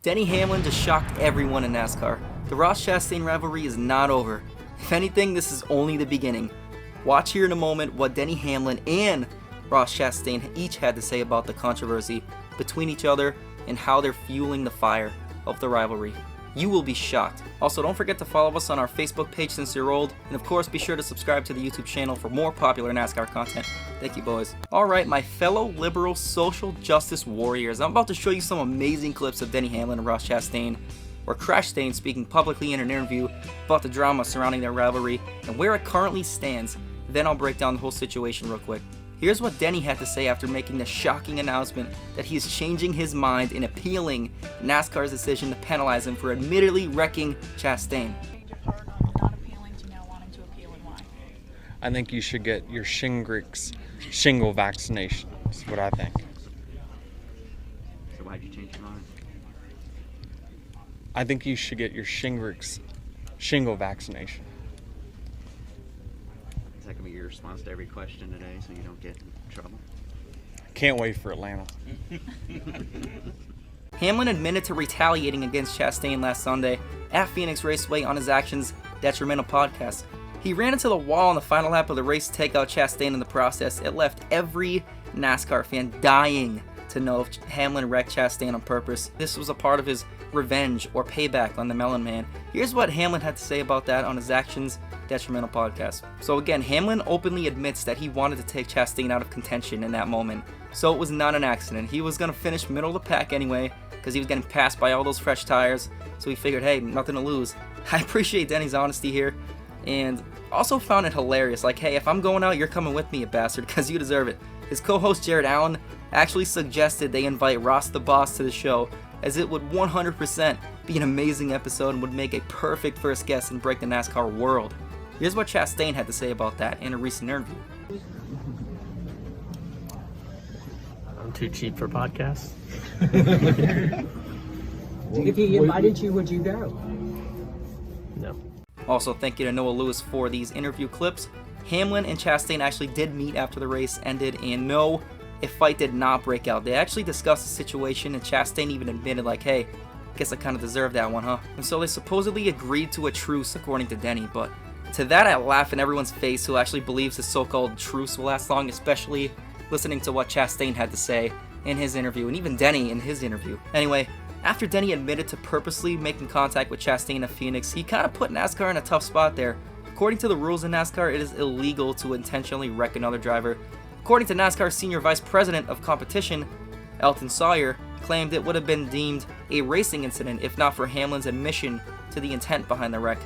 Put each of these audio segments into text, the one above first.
Denny Hamlin just shocked everyone in NASCAR. The Ross Chastain rivalry is not over. If anything, this is only the beginning. Watch here in a moment what Denny Hamlin and Ross Chastain each had to say about the controversy between each other and how they're fueling the fire of the rivalry. You will be shocked. Also, don't forget to follow us on our Facebook page since you're old, and of course be sure to subscribe to the YouTube channel for more popular NASCAR content. Thank you, boys. Alright, my fellow liberal social justice warriors, I'm about to show you some amazing clips of Denny Hamlin and Ross Chastain, or Crashtain speaking publicly in an interview about the drama surrounding their rivalry and where it currently stands. Then I'll break down the whole situation real quick. Here's what Denny had to say after making the shocking announcement that he is changing his mind and appealing NASCAR's decision to penalize him for admittedly wrecking Chastain. Not appealing to now wanting to appeal, and why? I think you should get your shingle vaccination. That's what I think. So why'd you change your mind? I think you should get your shingle vaccination. Is that gonna be your response to every question today, so you don't get in trouble? Can't wait for Atlanta. Hamlin admitted to retaliating against Chastain last Sunday at Phoenix Raceway on his Actions Detrimental podcast. He ran into the wall on the final lap of the race to take out Chastain in the process. It left every NASCAR fan dying to know if Hamlin wrecked Chastain on purpose. This was a part of his revenge or payback on the Melon Man. Here's what Hamlin had to say about that on his Actions Detrimental podcast. So again, Hamlin openly admits that he wanted to take Chastain out of contention in that moment. So it was not an accident. He was going to finish middle of the pack anyway because he was getting passed by all those fresh tires. So he figured, hey, nothing to lose. I appreciate Denny's honesty here, and also found it hilarious. Like, hey, if I'm going out, you're coming with me, you bastard, because you deserve it. His co-host Jared Allen actually suggested they invite Ross the Boss to the show, as it would 100% be an amazing episode and would make a perfect first guest and break the NASCAR world. Here's what Chastain had to say about that in a recent interview. I'm too cheap for podcasts. If he invited you, would you go? No. Also, thank you to Noah Lewis for these interview clips. Hamlin and Chastain actually did meet after the race ended, and no, a fight did not break out. They actually discussed the situation, and Chastain even admitted, like, hey, guess I kind of deserved that one, huh? And so they supposedly agreed to a truce, according to Denny, but to that I laugh in everyone's face who actually believes this so-called truce will last long, especially listening to what Chastain had to say in his interview, and even Denny in his interview. Anyway, after Denny admitted to purposely making contact with Chastain at Phoenix, he kind of put NASCAR in a tough spot there. According to the rules in NASCAR, it is illegal to intentionally wreck another driver. According to NASCAR's Senior Vice President of Competition, Elton Sawyer, claimed it would have been deemed a racing incident if not for Hamlin's admission to the intent behind the wreck.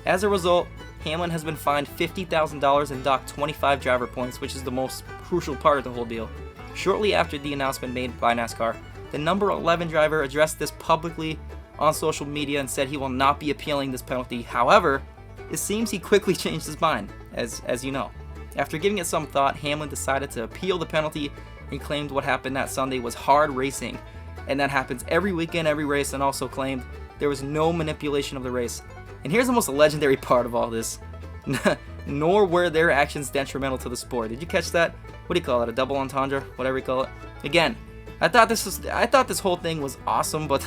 As a result, Hamlin has been fined $50,000 and docked 25 driver points, which is the most crucial part of the whole deal. Shortly after the announcement made by NASCAR, the number 11 driver addressed this publicly on social media and said he will not be appealing this penalty. However, it seems he quickly changed his mind, as you know. After giving it some thought, Hamlin decided to appeal the penalty and claimed what happened that Sunday was hard racing, and that happens every weekend, every race, and also claimed there was no manipulation of the race. And here's the most legendary part of all this. Nor were their actions detrimental to the sport. Did you catch that? What do you call it? A double entendre? Whatever you call it. Again, I thought this whole thing was awesome, but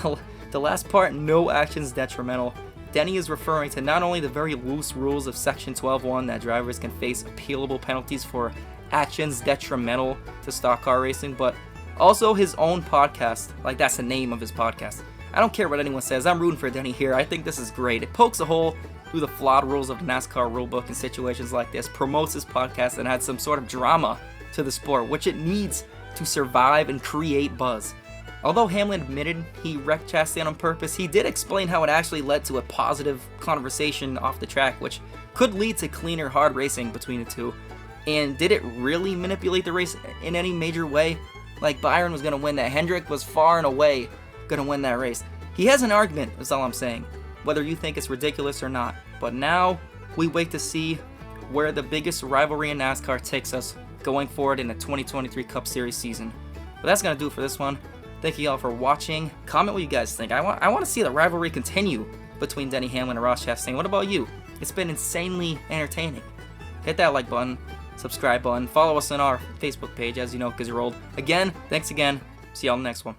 the last part, no actions detrimental. Denny is referring to not only the very loose rules of Section 12.1 that drivers can face appealable penalties for actions detrimental to stock car racing, but also his own podcast. Like, that's the name of his podcast. I don't care what anyone says. I'm rooting for Denny here. I think this is great. It pokes a hole through the flawed rules of the NASCAR rulebook in situations like this, promotes his podcast, and adds some sort of drama to the sport, which it needs to survive and create buzz. Although Hamlin admitted he wrecked Chastain on purpose, he did explain how it actually led to a positive conversation off the track, which could lead to cleaner, hard racing between the two. And did it really manipulate the race in any major way? Like, Byron was going to win that. Hendrick was far and away going to win that race. He has an argument, is all I'm saying, whether you think it's ridiculous or not. But now, we wait to see where the biggest rivalry in NASCAR takes us going forward in the 2023 Cup Series season. But that's going to do it for this one. Thank you all for watching. Comment what you guys think. I want to see the rivalry continue between Denny Hamlin and Ross Chastain. What about you? It's been insanely entertaining. Hit that like button, subscribe button, follow us on our Facebook page, as you know, because you're old. Again, thanks again. See y'all in the next one.